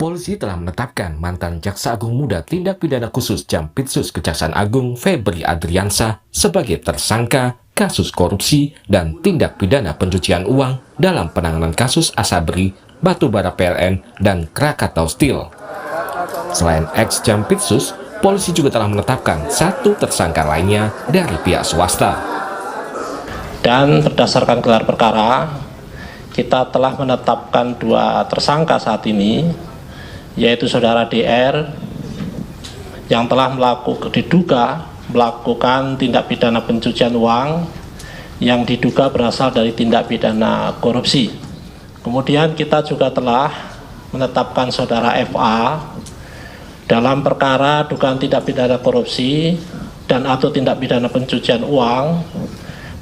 Polisi telah menetapkan mantan Jaksa Agung Muda Tindak Pidana Khusus Jampitsus Kejaksaan Agung Febri Adriansah sebagai tersangka kasus korupsi dan tindak pidana pencucian uang dalam penanganan kasus Asabri, Batubara PLN, dan Krakatau Steel. Selain ex-Jampitsus, polisi juga telah menetapkan satu tersangka lainnya dari pihak swasta. Dan berdasarkan gelar perkara, kita telah menetapkan dua tersangka saat ini, yaitu saudara DR yang telah diduga melakukan tindak pidana pencucian uang yang diduga berasal dari tindak pidana korupsi. Kemudian kita juga telah menetapkan saudara FA dalam perkara dugaan tindak pidana korupsi dan atau tindak pidana pencucian uang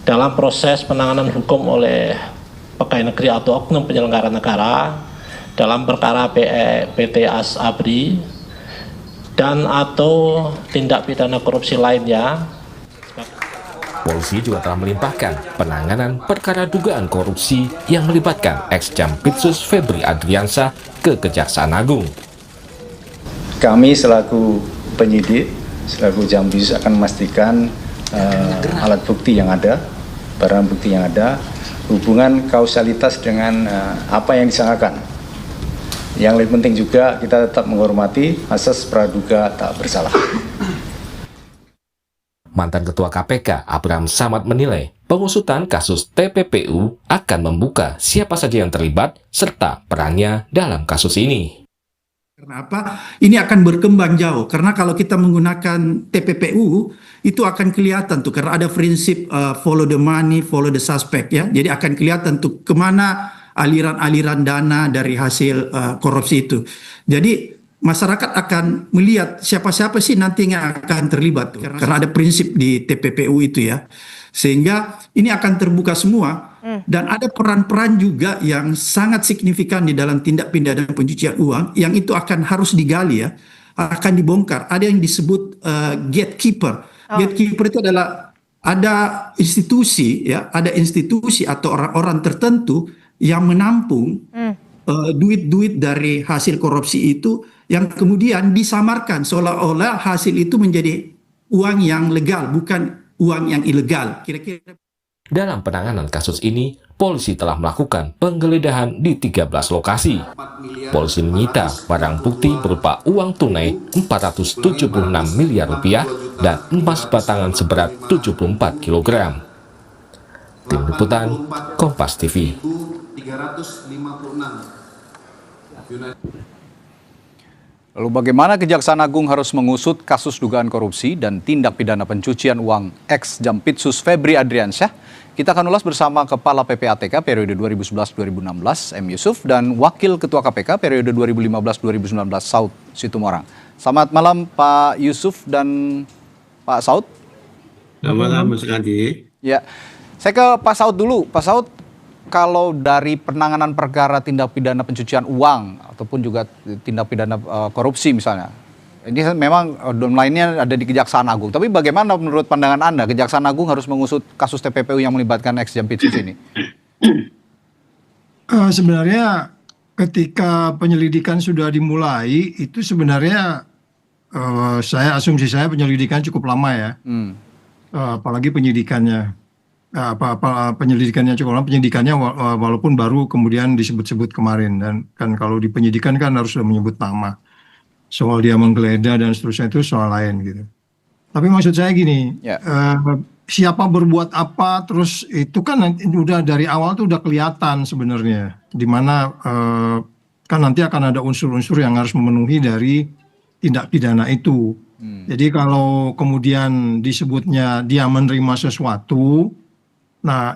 dalam proses penanganan hukum oleh pegawai negeri atau oknum penyelenggara negara dalam perkara PT Asabri dan atau tindak pidana korupsi lainnya. Polisi juga telah melimpahkan penanganan perkara dugaan korupsi yang melibatkan ex-Jampitsus Febri Adriansah ke Kejaksaan Agung. Kami selaku penyidik, selaku Jampitsus akan memastikan alat bukti yang ada, barang bukti yang ada, hubungan kausalitas dengan apa yang disangkakan. Yang lebih penting juga kita tetap menghormati asas praduga tak bersalah. Mantan Ketua KPK Abraham Samad menilai pengusutan kasus TPPU akan membuka siapa saja yang terlibat serta perannya dalam kasus ini. Karena apa? Ini akan berkembang jauh. Karena kalau kita menggunakan TPPU itu akan kelihatan tuh. Karena ada prinsip follow the money, follow the suspect ya. Jadi akan kelihatan tuh kemana aliran-aliran dana dari hasil korupsi itu. Jadi masyarakat akan melihat siapa-siapa sih nanti yang akan terlibat. Karena ada prinsip di TPPU itu ya. Sehingga ini akan terbuka semua. Dan ada peran-peran juga yang sangat signifikan di dalam tindak pidana pencucian uang yang itu akan harus digali ya, akan dibongkar. Ada yang disebut gatekeeper. Gatekeeper itu adalah ada institusi ya, ada institusi atau orang-orang tertentu yang menampung duit-duit dari hasil korupsi itu yang kemudian disamarkan seolah-olah hasil itu menjadi uang yang legal, bukan uang yang ilegal. Kira-kira. Dalam penanganan kasus ini, polisi telah melakukan penggeledahan di 13 lokasi. Polisi menyita barang bukti berupa uang tunai 476 miliar rupiah dan emas batangan seberat 74 kg. Tim Liputan, Kompas TV. Lalu bagaimana Kejaksaan Agung harus mengusut kasus dugaan korupsi dan tindak pidana pencucian uang ex-Jampitsus Febri Adriansah? Kita akan ulas bersama Kepala PPATK periode 2011-2016 M. Yusuf dan Wakil Ketua KPK periode 2015-2019 Saud Situmorang. Selamat malam Pak Yusuf dan Pak Saud. Selamat malam Mas Adi. Ya, saya ke Pak Saud dulu. Pak Saud, kalau dari penanganan perkara tindak pidana pencucian uang ataupun juga tindak pidana korupsi misalnya, ini memang lainnya ada di Kejaksaan Agung. Tapi bagaimana menurut pandangan Anda Kejaksaan Agung harus mengusut kasus TPPU yang melibatkan ex-Jampitsus ini? Sebenarnya ketika penyelidikan sudah dimulai itu sebenarnya asumsi saya penyelidikan cukup lama ya. Apalagi penyidikannya. Penyelidikannya cukup lama, penyidikannya walaupun baru kemudian disebut-sebut kemarin, dan kan kalau di penyidikan kan harus sudah menyebut nama, soal dia menggeledah dan seterusnya itu soal lain gitu. Tapi maksud saya gini, siapa berbuat apa, terus itu kan udah dari awal tuh udah kelihatan sebenarnya, di mana kan nanti akan ada unsur-unsur yang harus memenuhi dari tindak pidana itu. Jadi kalau kemudian disebutnya dia menerima sesuatu, nah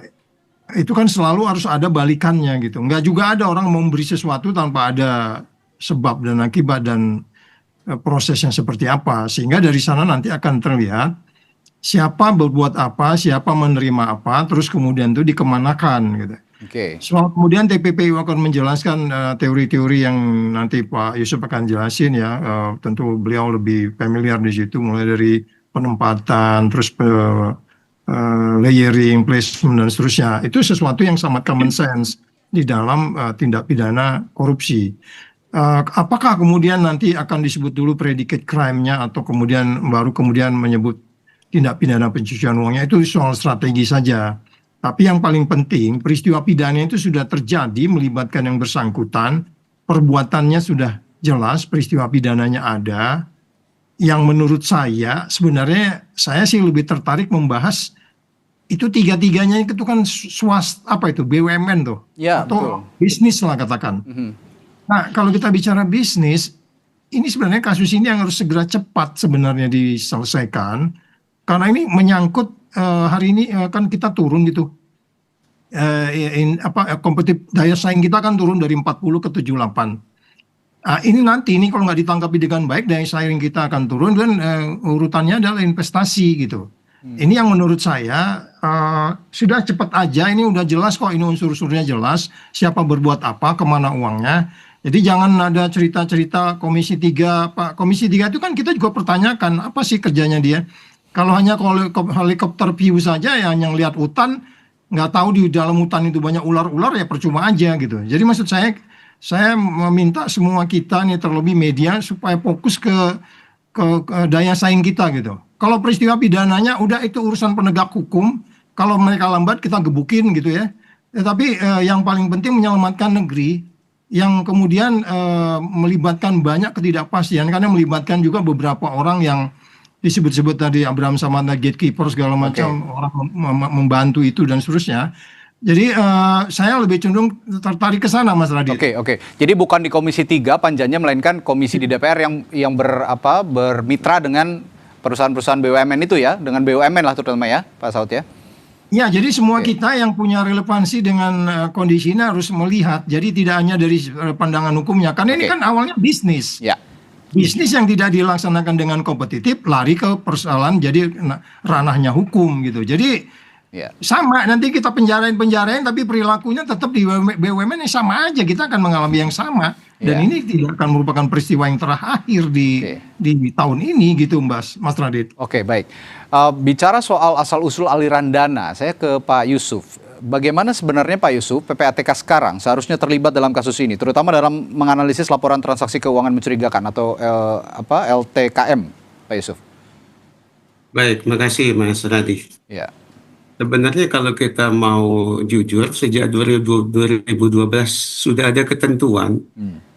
itu kan selalu harus ada balikannya gitu. Enggak juga ada orang memberi sesuatu tanpa ada sebab dan akibat dan prosesnya seperti apa. Sehingga dari sana nanti akan terlihat siapa berbuat apa, siapa menerima apa, terus kemudian itu dikemanakan gitu. Soal kemudian TPPU akan menjelaskan teori-teori yang nanti Pak Yusuf akan jelasin ya. Tentu beliau lebih familiar di situ, mulai dari penempatan, terus layering, placement dan seterusnya. Itu sesuatu yang sangat common sense di dalam tindak pidana korupsi. Apakah kemudian nanti akan disebut dulu predicate crime-nya atau kemudian menyebut tindak pidana pencucian uangnya, itu soal strategi saja. Tapi yang paling penting peristiwa pidana itu sudah terjadi melibatkan yang bersangkutan, perbuatannya sudah jelas, peristiwa pidananya ada. Yang menurut saya sebenarnya saya sih lebih tertarik membahas itu tiga-tiganya itu kan apa itu BUMN tuh Ya, atau betul. bisnis lah katakan. Nah, kalau kita bicara bisnis, ini sebenarnya kasus ini yang harus segera cepat sebenarnya diselesaikan, karena ini menyangkut hari ini kan kita turun gitu, kompetitif daya saing kita kan turun dari 40 ke 78. Ini kalau nggak ditangkapi dengan baik, daya saing kita akan turun dan urutannya adalah investasi gitu. Ini yang menurut saya sudah cepat aja, ini udah jelas kok, ini unsur-unsurnya jelas, siapa berbuat apa, kemana uangnya. Jadi jangan ada cerita-cerita Komisi 3, Pak. Komisi 3 itu kan kita juga pertanyakan, apa sih kerjanya dia? Kalau hanya helikopter view saja ya, yang lihat hutan, nggak tahu di dalam hutan itu banyak ular-ular, ya percuma aja gitu. Jadi maksud saya meminta semua kita nih, terlebih media, supaya fokus ke daya saing kita gitu. Kalau peristiwa pidananya udah itu urusan penegak hukum, kalau mereka lambat kita gebukin gitu ya. Tapi yang paling penting menyelamatkan negeri, yang kemudian melibatkan banyak ketidakpastian, karena melibatkan juga beberapa orang yang disebut-sebut tadi, Abraham Samad, gatekeeper segala macam, orang membantu itu dan seterusnya. Jadi saya lebih cenderung tertarik ke sana, Mas Radit. Oke. Jadi bukan di Komisi 3 panjanya, melainkan komisi di DPR yang bermitra dengan perusahaan-perusahaan BUMN itu ya, dengan BUMN lah terutama ya, Pak Saud ya. Ya, jadi semua kita yang punya relevansi dengan kondisi ini harus melihat. Jadi tidak hanya dari pandangan hukumnya, karena ini kan awalnya bisnis. Ya. Bisnis yang tidak dilaksanakan dengan kompetitif lari ke persoalan jadi ranahnya hukum gitu. Jadi sama, nanti kita penjarain tapi perilakunya tetap di BUMN yang sama aja, kita akan mengalami yang sama. Dan ini tidak akan merupakan peristiwa yang terakhir di tahun ini gitu, Mas Radit. Oke, baik. Bicara soal asal-usul aliran dana, saya ke Pak Yusuf. Bagaimana sebenarnya Pak Yusuf, PPATK sekarang seharusnya terlibat dalam kasus ini, terutama dalam menganalisis laporan transaksi keuangan mencurigakan atau LTKM, Pak Yusuf? Baik, makasih Mas Radit. Ya. Sebenarnya kalau kita mau jujur, sejak 2012 sudah ada ketentuan.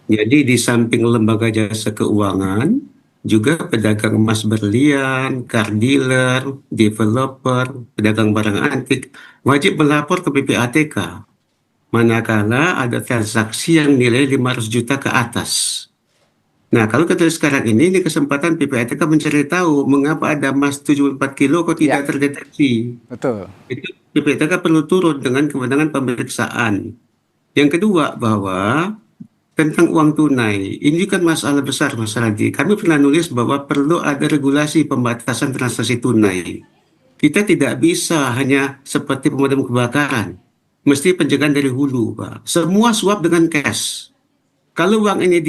Jadi di samping lembaga jasa keuangan, juga pedagang emas berlian, car dealer, developer, pedagang barang antik, wajib melapor ke PPATK manakala ada transaksi yang nilai 500 juta ke atas. Nah, kalau kita sekarang ini kesempatan PPATK mencari tahu mengapa ada emas 74 kilo kok tidak terdeteksi. Betul. Itu PPATK perlu turun dengan kewenangan pemeriksaan. Yang kedua, bahwa tentang uang tunai, ini kan masalah besar, Mas Radit. Kami pernah nulis bahwa perlu ada regulasi pembatasan transaksi tunai. Kita tidak bisa hanya seperti pemadam kebakaran. Mesti pencegahan dari hulu, Pak. Semua suap dengan cash. Kalau uang ini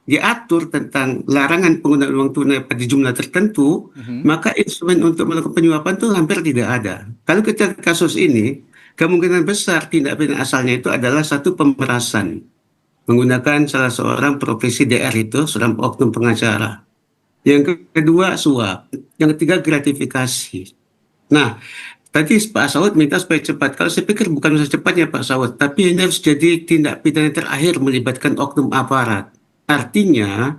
diatur tentang larangan penggunaan uang tunai pada jumlah tertentu, maka instrumen untuk melakukan penyuapan itu hampir tidak ada. Kalau kita kasus ini, kemungkinan besar tindak pidana asalnya itu adalah satu pemerasan, menggunakan salah seorang profesi DR itu, seorang oknum pengacara. Yang kedua suap, yang ketiga gratifikasi. Nah, tadi Pak Saud minta supaya cepat. Kalau saya pikir bukan masa cepatnya Pak Saud, tapi ini harus jadi tindak pidana terakhir melibatkan oknum aparat. Artinya,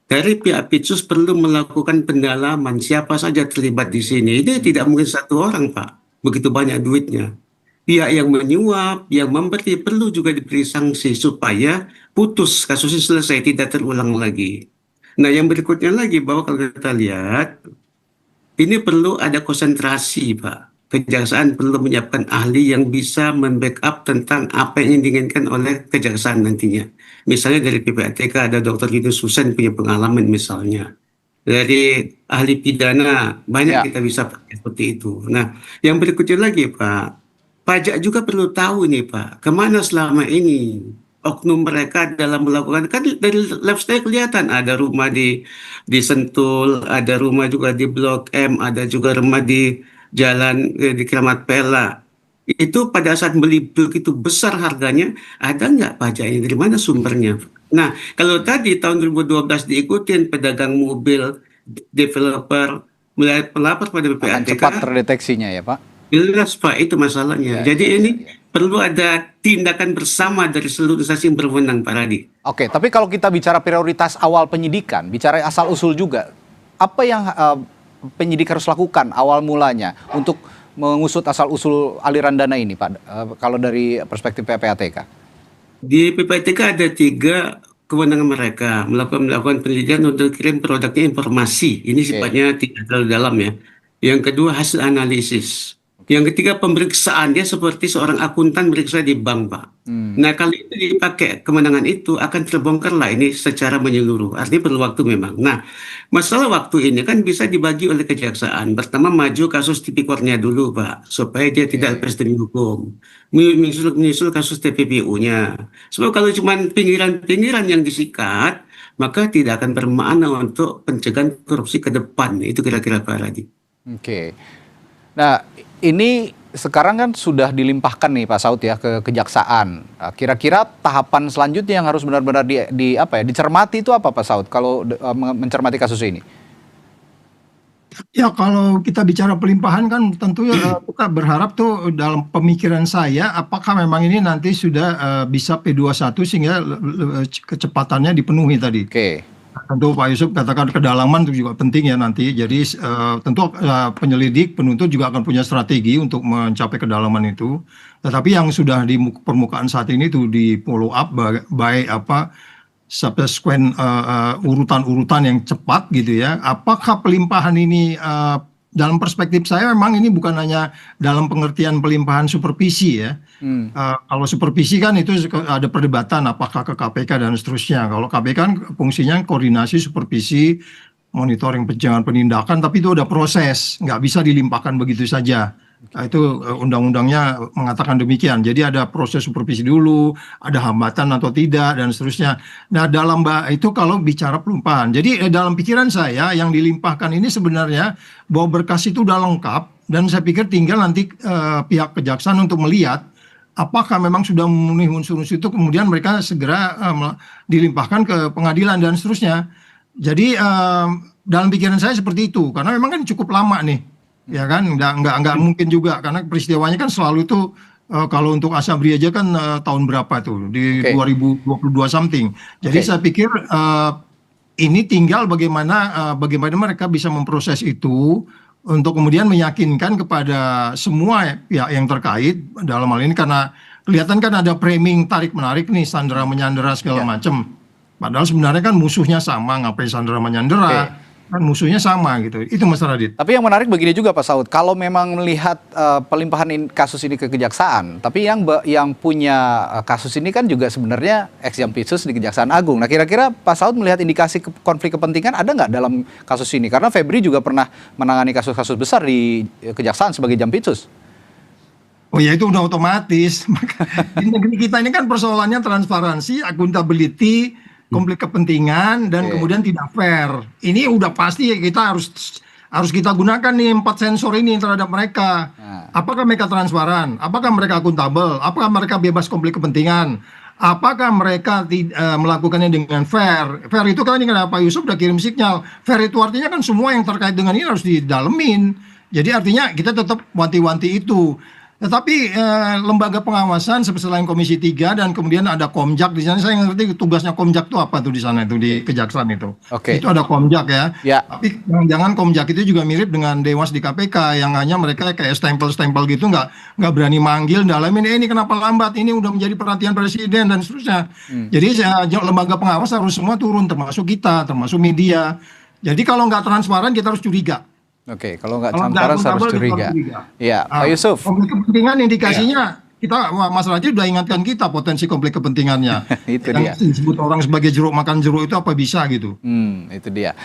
dari pihak Pitsus perlu melakukan pendalaman siapa saja terlibat di sini. Ini tidak mungkin satu orang, Pak. Begitu banyak duitnya. Pihak yang menyuap, yang memberi perlu juga diberi sanksi supaya putus, kasusnya selesai, tidak terulang lagi. Nah, yang berikutnya lagi bahwa kalau kita lihat, ini perlu ada konsentrasi, Pak. Kejaksaan perlu menyiapkan ahli yang bisa membackup tentang apa yang diinginkan oleh kejaksaan nantinya. Misalnya dari PPATK ada Dr. Yunus Husain punya pengalaman misalnya. Dari ahli pidana, banyak kita bisa pakai seperti itu. Nah, yang berikutnya lagi, Pak. Pajak juga perlu tahu nih Pak, kemana selama ini oknum mereka dalam melakukan, kan dari lifestyle kelihatan ada rumah di Sentul, ada rumah juga di Blok M, ada juga rumah di Jalan di Keramat Pela. Itu pada saat beli begitu besar harganya, ada nggak pajaknya, dari mana sumbernya? Nah, kalau tadi tahun 2012 diikutin pedagang mobil, developer, mulai pelapor pada Akan PPATK, cepat terdeteksinya ya Pak? jelas Pak itu masalahnya. Jadi ini perlu ada tindakan bersama dari seluruh instansi yang berwenang Pak Radi. Oke, tapi kalau kita bicara prioritas awal penyidikan, bicara asal-usul juga, apa yang penyidik harus lakukan awal mulanya untuk mengusut asal-usul aliran dana ini Pak, kalau dari perspektif PPATK? Di PPATK ada 3 kewenangan mereka melakukan penelitian untuk kirim produknya informasi. Ini sifatnya tidak terlalu dalam ya. Yang kedua hasil analisis. Yang ketiga pemeriksaan, dia seperti seorang akuntan meriksa di bank Pak. Nah kalau itu dipakai kewenangan itu akan terbongkar lah ini secara menyeluruh. Artinya perlu waktu memang. Nah masalah waktu ini kan bisa dibagi oleh kejaksaan. Pertama maju kasus tipikornya dulu Pak, supaya dia tidak lepas demi hukum. Menyusul kasus TPPU-nya. Sebab kalau cuma pinggiran-pinggiran yang disikat, maka tidak akan bermakna untuk pencegahan korupsi ke depan. Itu kira-kira Pak Radi. Oke. Nah, ini sekarang kan sudah dilimpahkan nih Pak Saud ya ke kejaksaan. Nah, kira-kira tahapan selanjutnya yang harus benar-benar dicermati itu apa Pak Saud kalau mencermati kasus ini? Ya kalau kita bicara pelimpahan kan tentu kita berharap tuh dalam pemikiran saya apakah memang ini nanti sudah bisa P21 sehingga kecepatannya dipenuhi tadi. Oke. Tentu Pak Yusuf katakan kedalaman itu juga penting ya nanti. Jadi tentu penyelidik, penuntut juga akan punya strategi untuk mencapai kedalaman itu. Tetapi yang sudah di permukaan saat ini tuh di follow up baik subsequent urutan-urutan yang cepat gitu ya. Apakah pelimpahan ini dalam perspektif saya memang ini bukan hanya dalam pengertian pelimpahan supervisi ya. Kalau supervisi kan itu ada perdebatan apakah ke KPK dan seterusnya. Kalau KPK kan fungsinya koordinasi, supervisi, monitoring pencegahan penindakan, tapi itu ada proses, nggak bisa dilimpahkan begitu saja. Nah, itu undang-undangnya mengatakan demikian. Jadi ada proses supervisi dulu, ada hambatan atau tidak dan seterusnya. Nah dalam itu kalau bicara pelimpahan. Jadi dalam pikiran saya yang dilimpahkan ini sebenarnya bahwa berkas itu udah lengkap dan saya pikir tinggal nanti pihak kejaksaan untuk melihat apakah memang sudah memenuhi unsur-unsur itu, kemudian mereka segera dilimpahkan ke pengadilan dan seterusnya. Jadi dalam pikiran saya seperti itu, karena memang kan cukup lama nih. Ya kan, nggak mungkin juga karena peristiwanya kan selalu itu kalau untuk Asabri aja kan tahun berapa tuh di 2022 something. Jadi saya pikir ini tinggal bagaimana mereka bisa memproses itu untuk kemudian meyakinkan kepada semua pihak yang terkait dalam hal ini, karena kelihatan kan ada framing tarik menarik nih, sandera menyandera segala macam. Padahal sebenarnya kan musuhnya sama, ngapain sandera menyandera? Kan musuhnya sama gitu. Itu Mas Radit. Tapi yang menarik begini juga Pak Saud, kalau memang melihat pelimpahan kasus ini ke kejaksaan, tapi yang punya kasus ini kan juga sebenarnya ex jampitsus di Kejaksaan Agung. Nah kira-kira Pak Saud melihat indikasi konflik kepentingan ada nggak dalam kasus ini? Karena Febri juga pernah menangani kasus-kasus besar di kejaksaan sebagai jampitsus. Oh ya itu udah otomatis. Di negeri kita ini kan persoalannya transparansi, accountability, konflik kepentingan dan kemudian tidak fair. Ini udah pasti kita harus kita gunakan nih 4 sensor ini terhadap mereka. Apakah mereka transparan? Apakah mereka akuntabel? Apakah mereka bebas konflik kepentingan? Apakah mereka melakukannya dengan fair? Fair itu kan ini Pak Yusuf udah kirim sinyal. Fair itu artinya kan semua yang terkait dengan ini harus didalemin. Jadi artinya kita tetap wanti-wanti itu. Tetapi lembaga pengawasan selain Komisi 3 dan kemudian ada Komjak di sana, saya ngerti tugasnya Komjak itu apa tuh di sana itu di kejaksaan itu. Itu ada Komjak ya. Tapi jangan Komjak itu juga mirip dengan Dewas di KPK yang hanya mereka kayak stempel-stempel gitu, nggak berani manggil dalamin ini kenapa lambat, ini udah menjadi perhatian presiden dan seterusnya. Jadi lembaga pengawas harus semua turun, termasuk kita, termasuk media. Jadi kalau nggak transparan kita harus curiga. Oke, kalau nggak transparan harus curiga. Ya, Pak Yusuf. Konflik kepentingan indikasinya kita, Mas Raji udah ingatkan kita potensi konflik kepentingannya. Itu yang dia. disebut orang sebagai jeruk makan jeruk itu apa bisa gitu. Itu dia.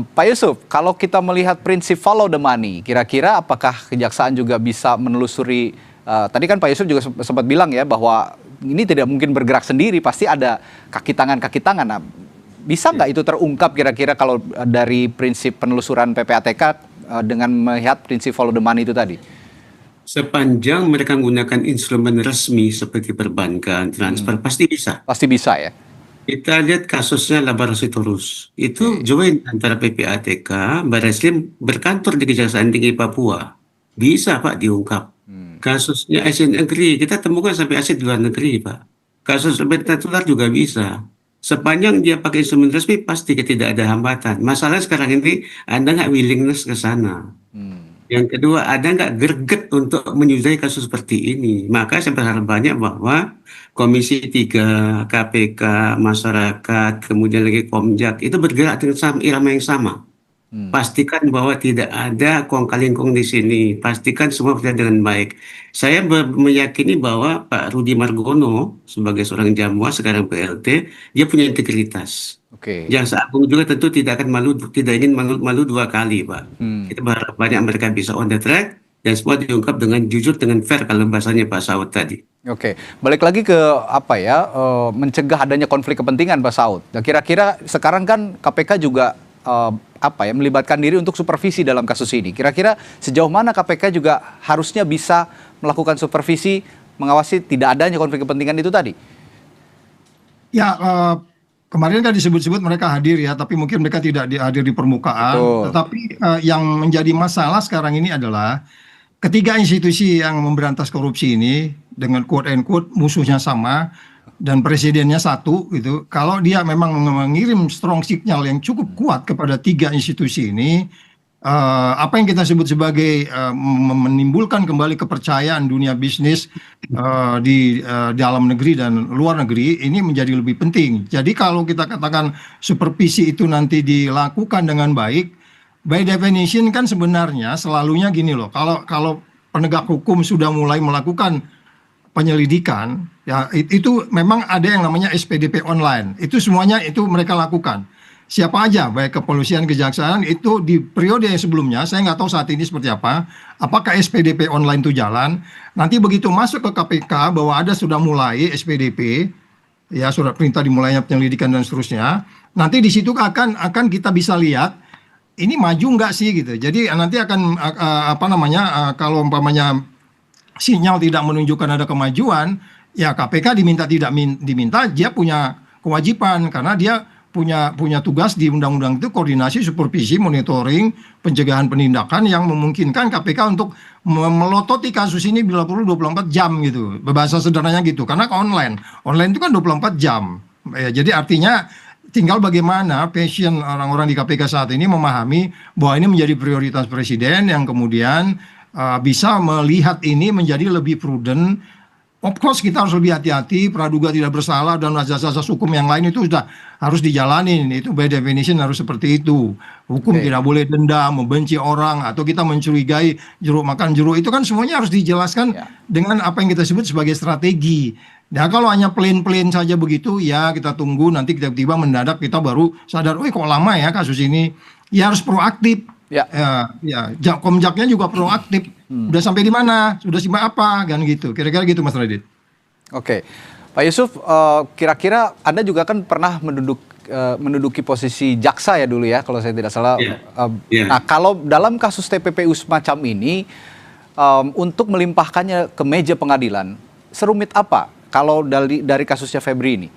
Pak Yusuf, kalau kita melihat prinsip follow the money, kira-kira apakah kejaksaan juga bisa menelusuri? Tadi kan Pak Yusuf juga sempat bilang ya bahwa ini tidak mungkin bergerak sendiri, pasti ada kaki tangan. Nah, bisa nggak itu terungkap kira-kira kalau dari prinsip penelusuran PPATK dengan melihat prinsip follow the money itu tadi? Sepanjang mereka menggunakan instrumen resmi seperti perbankan, transfer, pasti bisa. Pasti bisa ya? Kita lihat kasusnya Labarasitorus. Itu join antara PPATK, Barreskrim berkantor di Kejaksaan Tinggi Papua. Bisa Pak diungkap. Kasusnya aset negeri, kita temukan sampai aset di luar negeri Pak. Kasus obat tertular juga bisa. Sepanjang dia pakai instrumen resmi, pasti tidak ada hambatan. Masalah sekarang ini, Anda nggak willingness ke sana. Yang kedua, ada nggak greget untuk menyudahi kasus seperti ini? Maka saya berharap banyak bahwa Komisi 3, KPK, masyarakat, kemudian lagi Komjak, itu bergerak dengan irama yang sama. Pastikan bahwa tidak ada kong-kali-kong di sini. Pastikan semua berjalan dengan baik. Saya meyakini bahwa Pak Rudi Margono sebagai seorang Jamwa, sekarang PLT, dia punya integritas. Oke. Jaksa Agung juga tentu tidak akan malu, tidak ingin malu dua kali, Pak. Kita berharap banyak mereka bisa on the track dan semua diungkap dengan jujur, dengan fair kalau bahasanya Pak Saud tadi. Oke, balik lagi ke apa ya, mencegah adanya konflik kepentingan Pak Saud. Nah, kira-kira sekarang kan KPK juga apa ya, melibatkan diri untuk supervisi dalam kasus ini. Kira-kira sejauh mana KPK juga harusnya bisa melakukan supervisi, mengawasi tidak adanya konflik kepentingan itu tadi? Ya, kemarin kan disebut-sebut mereka hadir ya, tapi mungkin mereka tidak hadir di permukaan. Betul. Tetapi yang menjadi masalah sekarang ini adalah ketiga institusi yang memberantas korupsi ini dengan quote and quote musuhnya sama dan presidennya satu gitu. Kalau dia memang mengirim strong signal yang cukup kuat kepada tiga institusi ini, apa yang kita sebut sebagai menimbulkan kembali kepercayaan dunia bisnis di dalam negeri dan luar negeri ini menjadi lebih penting. Jadi kalau kita katakan supervisi itu nanti dilakukan dengan baik, by definition kan sebenarnya selalunya gini loh. Kalau penegak hukum sudah mulai melakukan penyelidikan, ya itu memang ada yang namanya SPDP online. Itu semuanya itu mereka lakukan. Siapa aja, baik kepolisian, kejaksaan, itu di periode yang sebelumnya, saya nggak tahu saat ini seperti apa, apakah SPDP online itu jalan. Nanti begitu masuk ke KPK bahwa ada sudah mulai SPDP, ya surat perintah dimulainya penyelidikan dan seterusnya. Nanti di situ akan kita bisa lihat ini maju nggak sih gitu. Jadi nanti akan kalau umpamanya sinyal tidak menunjukkan ada kemajuan, ya KPK diminta dia punya kewajiban karena dia punya tugas di undang-undang itu koordinasi, supervisi, monitoring, pencegahan penindakan yang memungkinkan KPK untuk melototi kasus ini bila perlu 24 jam gitu. Bahasa sederhananya gitu. Karena online itu kan 24 jam. Ya, jadi artinya tinggal bagaimana passion orang-orang di KPK saat ini memahami bahwa ini menjadi prioritas presiden yang kemudian bisa melihat ini menjadi lebih prudent. Of course kita harus lebih hati-hati, praduga tidak bersalah dan asas-asas hukum yang lain itu sudah harus dijalanin. Itu by definition harus seperti itu. Hukum tidak boleh dendam, membenci orang, atau kita mencurigai jeruk makan jeruk. Itu kan semuanya harus dijelaskan dengan apa yang kita sebut sebagai strategi. Nah kalau hanya plain-plain saja begitu, ya kita tunggu nanti tiba-tiba mendadak kita baru sadar, kok lama ya kasus ini. Ya harus proaktif. Komjaknya juga proaktif. Udah sampai di mana? Sudah simak apa? Kan gitu. Kira-kira gitu Mas Radit. Oke. Pak Yusuf, kira-kira Anda juga kan pernah menduduki posisi jaksa ya dulu ya, kalau saya tidak salah. Nah, kalau dalam kasus TPPU semacam ini, untuk melimpahkannya ke meja pengadilan, serumit apa kalau dari kasusnya Febri ini?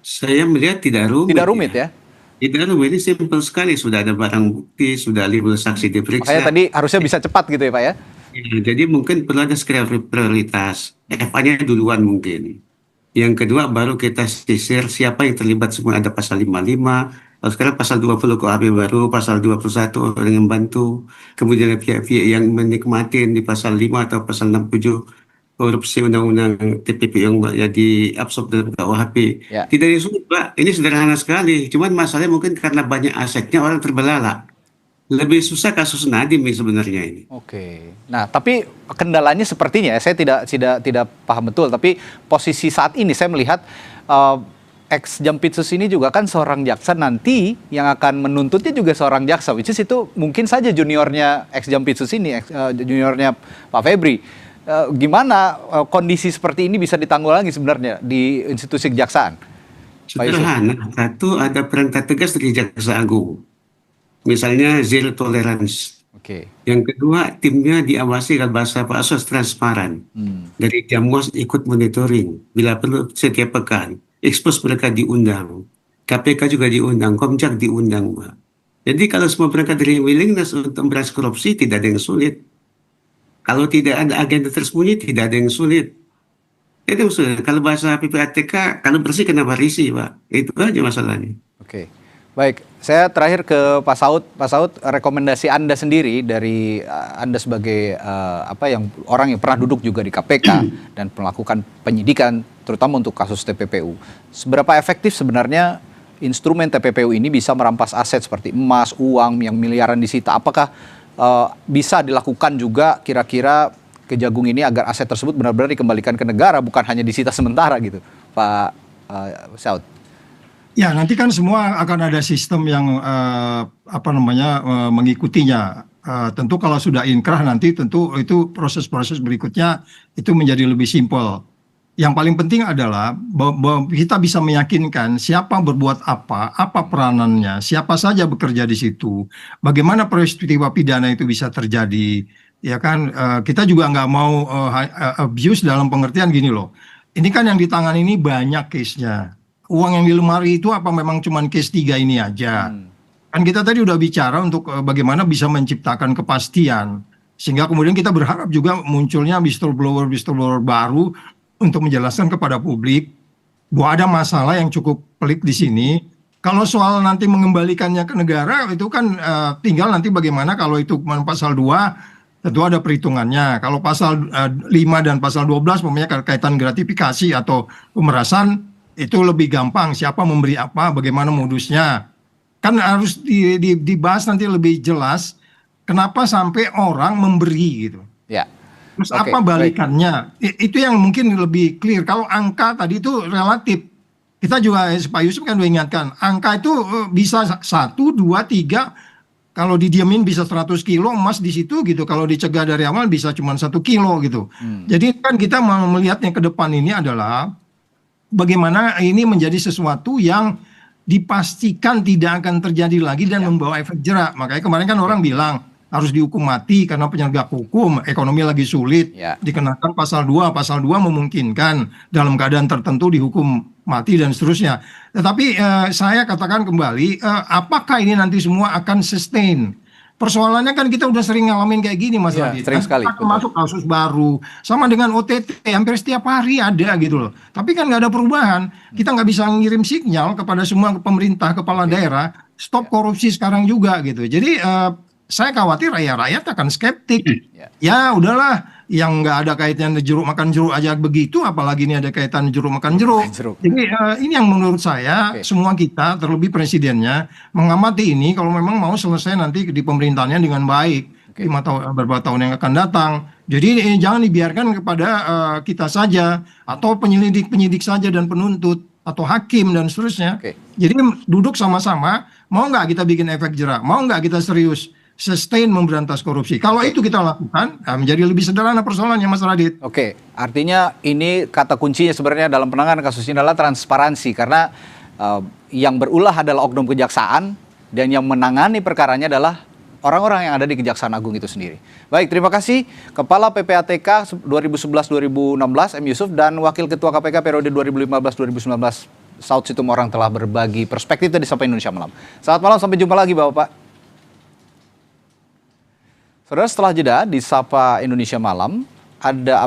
Saya melihat tidak rumit. Tidak rumit ya? Tidak rumit, ini simpel sekali. Sudah ada barang bukti, sudah 15 saksi diperiksa. Makanya tadi harusnya bisa cepat gitu ya Pak ya? Jadi mungkin perlu ada skala prioritas. FA-nya duluan mungkin. Yang kedua baru kita sisir siapa yang terlibat semua. Ada pasal 55, sekarang pasal 20 KUHP baru, pasal 21 orang yang membantu. Kemudian ada pihak-pihak yang menikmati di pasal 5 atau pasal 67 korupsi undang-undang TPP yang diabsorb dalam KUHP. Tidak disulit Pak, ini sederhana sekali. Cuman masalahnya mungkin karena banyak asetnya orang terbelalak. Lebih susah kasus Nadiem sebenarnya ini. Oke. Nah, tapi kendalanya sepertinya saya tidak paham betul, tapi posisi saat ini saya melihat ex Jampitsus ini juga kan seorang jaksa, nanti yang akan menuntutnya juga seorang jaksa, which is itu mungkin saja juniornya ex Jampitsus ini, juniornya Pak Febri. Gimana kondisi seperti ini bisa ditanggulangi sebenarnya di institusi kejaksaan? Sederhana. Satu, ada perintah tegas dari Jaksa Agung. Misalnya zero tolerance. Yang kedua, timnya diawasi kalau bahasa Pak Asos transparan. Dari Jamwas ikut monitoring bila perlu setiap pekan. expose mereka diundang, KPK juga diundang, Komjak diundang, Pak. Jadi kalau semua mereka dari willingness untuk memberantas korupsi, tidak ada yang sulit. Kalau tidak ada agenda tersembunyi, tidak ada yang sulit. Itu sulit. Kalau bahasa PPATK, kalau bersih kenapa risih, Pak? Itu aja masalahnya. Oke, baik. Saya terakhir ke Pak Saud. Pak Saud, rekomendasi Anda sendiri dari Anda sebagai orang yang pernah duduk juga di KPK dan melakukan penyidikan, terutama untuk kasus TPPU. Seberapa efektif sebenarnya instrumen TPPU ini bisa merampas aset seperti emas, uang yang miliaran disita? Apakah bisa dilakukan juga kira-kira Kejagung ini agar aset tersebut benar-benar dikembalikan ke negara, bukan hanya disita sementara gitu, Pak Saud? Ya, nanti kan semua akan ada sistem yang mengikutinya. Tentu kalau sudah inkrah nanti tentu itu proses-proses berikutnya itu menjadi lebih simpel. Yang paling penting adalah bahwa kita bisa meyakinkan siapa berbuat apa peranannya, siapa saja bekerja di situ, bagaimana peristiwa pidana itu bisa terjadi. Ya kan, kita juga nggak mau abuse dalam pengertian gini loh. Ini kan yang di tangan ini banyak case-nya. Uang yang di lemari itu apa memang cuma case 3 ini aja? Kan kita tadi udah bicara untuk bagaimana bisa menciptakan kepastian. Sehingga kemudian kita berharap juga munculnya whistleblower baru untuk menjelaskan kepada publik bahwa ada masalah yang cukup pelik di sini. Kalau soal nanti mengembalikannya ke negara itu kan tinggal nanti bagaimana kalau itu pasal 2 tentu ada perhitungannya. Kalau pasal 5 dan pasal 12 mempunyai kaitan gratifikasi atau pemerasan, itu lebih gampang siapa memberi apa, bagaimana modusnya. Kan harus dibahas nanti lebih jelas kenapa sampai orang memberi gitu. Ya. Terus apa balikannya? Itu yang mungkin lebih clear. Kalau angka tadi itu relatif. Kita juga Pak Yusuf kan udah ingatkan, angka itu bisa 1, 2, 3. Kalau didiamin bisa 100 kilo emas di situ gitu. Kalau dicegah dari awal bisa cuma 1 kilo gitu. Jadi kan kita mau melihatnya ke depan ini adalah bagaimana ini menjadi sesuatu yang dipastikan tidak akan terjadi lagi dan membawa efek jerak. Makanya kemarin kan orang bilang harus dihukum mati karena penegak hukum, ekonomi lagi sulit, dikenakan pasal 2 memungkinkan dalam keadaan tertentu dihukum mati dan seterusnya. Tetapi saya katakan kembali, apakah ini nanti semua akan sustain? Persoalannya kan kita udah sering ngalamin kayak gini Mas Radit. Sering sekali. Masuk kasus baru, sama dengan OTT, hampir setiap hari ada gitu loh. Tapi kan nggak ada perubahan. Kita nggak bisa ngirim sinyal kepada semua pemerintah, kepala daerah, stop korupsi sekarang juga gitu. Jadi saya khawatir rakyat akan skeptik. Ya udahlah, yang nggak ada kaitannya jeruk makan jeruk aja begitu, apalagi ini ada kaitan jeruk makan jeruk. Jadi ini yang menurut saya semua kita, terlebih presidennya, mengamati ini kalau memang mau selesai nanti di pemerintahannya dengan baik. 5 tahun, beberapa tahun yang akan datang. Jadi jangan dibiarkan kepada kita saja, atau penyidik saja dan penuntut, atau hakim dan seterusnya. Jadi duduk sama-sama, mau nggak kita bikin efek jerak, mau nggak kita serius sustain memberantas korupsi. Kalau itu kita lakukan, menjadi lebih sederhana persoalannya Mas Radit. Oke, artinya ini kata kuncinya sebenarnya dalam penanganan kasus ini adalah transparansi, karena yang berulah adalah oknum kejaksaan dan yang menangani perkaranya adalah orang-orang yang ada di Kejaksaan Agung itu sendiri. Baik, terima kasih Kepala PPATK 2011-2016 M. Yusuf dan Wakil Ketua KPK periode 2015-2019 Saud Situmorang telah berbagi perspektif di Sapa Indonesia Malam. Selamat malam, sampai jumpa lagi Bapak. Saudara, setelah jeda di Sapa Indonesia Malam, ada berita